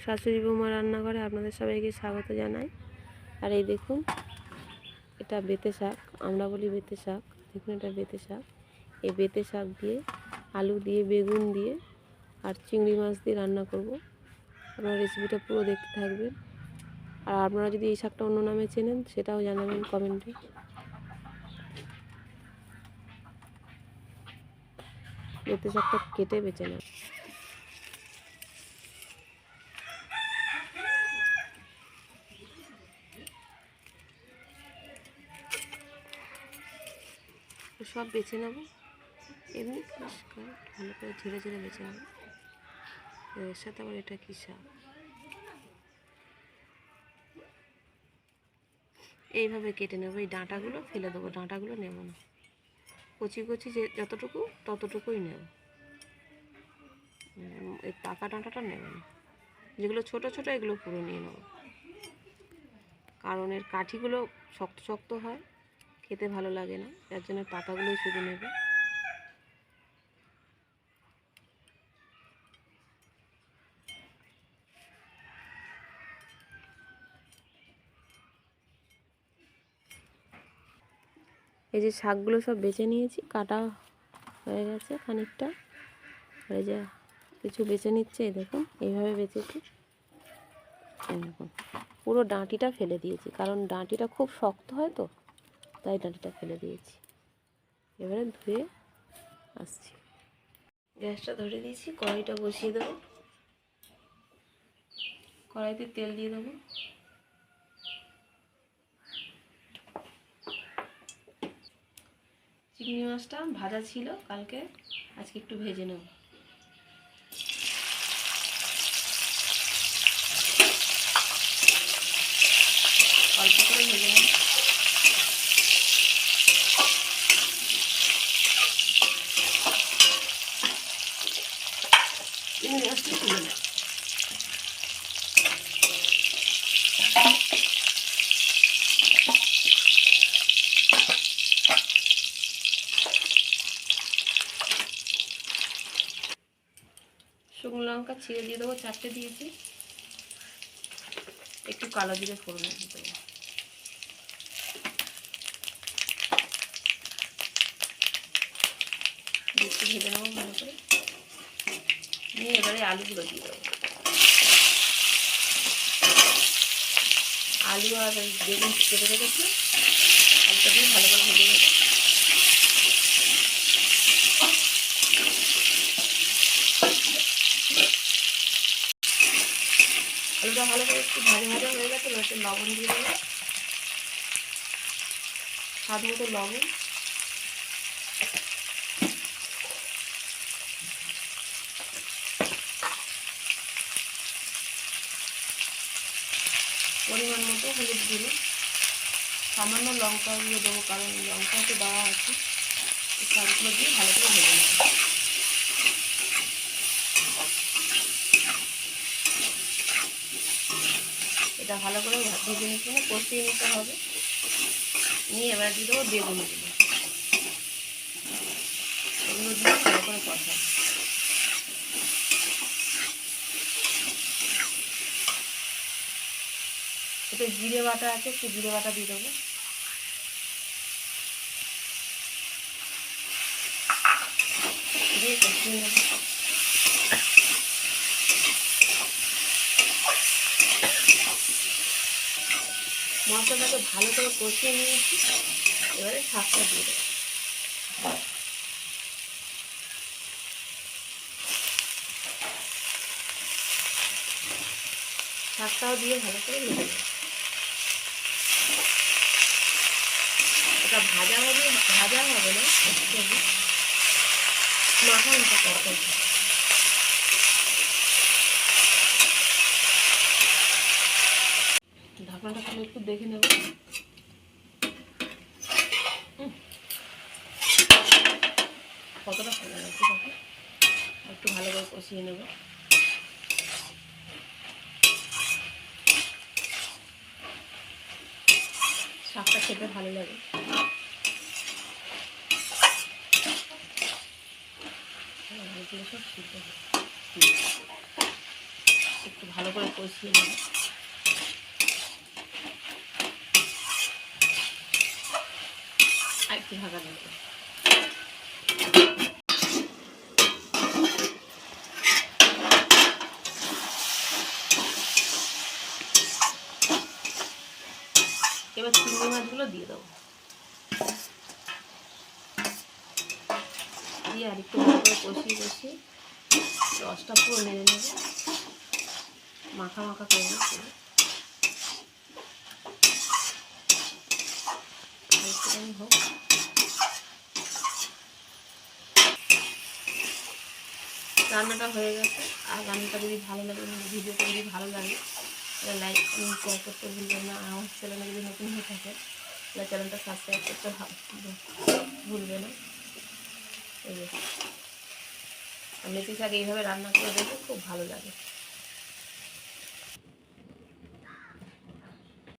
শাশুড়ি বৌমা রান্নাঘরে আপনাদের সবাইকে স্বাগত জানাই। আর এই দেখুন, এটা বেতে শাক, আমরা বলি বেতে শাক। দেখুন এটা বেতে শাক। এই বেতে শাক দিয়ে আলু দিয়ে বেগুন দিয়ে আর চিংড়ি মাছ দিয়ে রান্না করব। আপনারা রেসিপিটা পুরো দেখতে থাকবেন। আর আপনারা যদি এই শাকটা অন্য নামে চেনেন সেটাও জানাবেন কমেন্টে। বেতে শাকটা কেটে বেছে নেব। সব বেছে নেব, এমনি পরিষ্কার ভালো করে ঝেড়ে ঝেড়ে বেছে নেব। এর সাথে আবার এটা কী শাক, এইভাবে কেটে নেব। এই ডাঁটাগুলো ফেলে দেবো, ডাঁটাগুলো নেব না। কচি কচি যে যতটুকু ততটুকুই নেব, এই পাকা ডাঁটাটা নেব না। যেগুলো ছোট ছোট এগুলো পুরো নিয়ে নেব, কারণ এর কাঠিগুলো শক্ত শক্ত হয়, খেতে ভালো লাগে না, যার জন্য পাতাগুলোই শুধু নেবে। এই যে শাকগুলো সব বেছে নিয়েছি, কাটা হয়ে গেছে খানিকটা। এই যে কিছু বেছে নিচ্ছে, এই দেখুন এইভাবে বেছেছি। এই দেখুন পুরো ডাঁটিটা ফেলে দিয়েছি, কারণ ডাঁটিটা খুব শক্ত হয় তো, তাই ডাঁটিটা ফেলে দিয়েছি। এবারে ধুয়ে আসছি। গ্যাসটা ধরে দিয়েছি, কড়াইটা বসিয়ে দেবো। কড়াইতে তেল দিয়ে দেবো। চিংড়ি মাছটা ভাজা ছিল কালকে, আজকে একটু ভেজে নেব। অল্প করে ভেজে নেব। চিংড়ি মাছটা তুলে নেব। শুকনো লঙ্কা ছিঁড়ে দিয়ে দেবো, 4টে দিয়েছি। একটু কালো জিরে ফোড়ন দিতে দেবো। একটু ভেজে নেবো ভালো করে নিয়ে এবারে আলুগুলো দিয়ে দেবো। আলু আর বেগুন কেটে রেখেছি, আলুটা দিয়ে ভালো করে ভেজে নেবো। আলুটা ভালো করে একটু ভাজা ভাজা হয়ে গেছে, একটু লবণ দিয়ে দেবো, স্বাদ মতো লবণ। পরিমাণ মতো হলুদ গুঁড়ো, সামান্য লঙ্কা দিয়ে দেবো, কারণ লঙ্কা তো দেওয়া আছে। এই শাকগুলো দিয়ে ভালো করে ভেজে নেব। এটা ভালো করে ভেজে নিতে হবে, কষিয়ে নিতে হবে। নিয়ে এবার দিয়ে দেবো বেগুনগুলো, এগুলো দিয়ে ভালো করে কষা। এতে জিরে বাটা আছে, একটু জিরে বাটা দিয়ে দেবো। দিয়ে কষিয়ে নেব। মশলাটাকে ভালো করে কষিয়ে নিয়েছি, এবারে শাকটা দিয়ে দেবো। শাকটাও দিয়ে ভালো করে নেড়ে দেবো। এটা ভাজা হবে না, একটু মাখা মাখা তরকারি। ঢাকনাটা তাহলে একটু দেখে নেব। কতটা ভালো লাগছে দেখো, একটু ভালো করে কষিয়ে নেব। শাকটা খেতে ভালো লাগে। সব সিদ্ধ একটু ভালো করে কষিয়ে নেব। আর একটু ঢাকা দেব। এবার চিংড়ি মাছগুলো দিয়ে দেবো, দিয়ে আর একটু ভালো করে কষিয়ে রসটা পুরো মেরে নেব, মাখা মাখা করে নেব। হোক, রান্নাটা হয়ে গেছে। আর রান্নাটা যদি ভালো লাগে, ভিডিওটা যদি ভালো লাগে তাহলে লাইক কমেন্ট শেয়ার করতে ভুলবেন না। আমার চ্যানেলে যদি নতুন হয়ে থাকে তাহলে চ্যানেলটা সাবস্ক্রাইব করতে ভুলবে না। এই আর মেথি শাক এইভাবে রান্না করে দেখে খুব ভালো লাগে।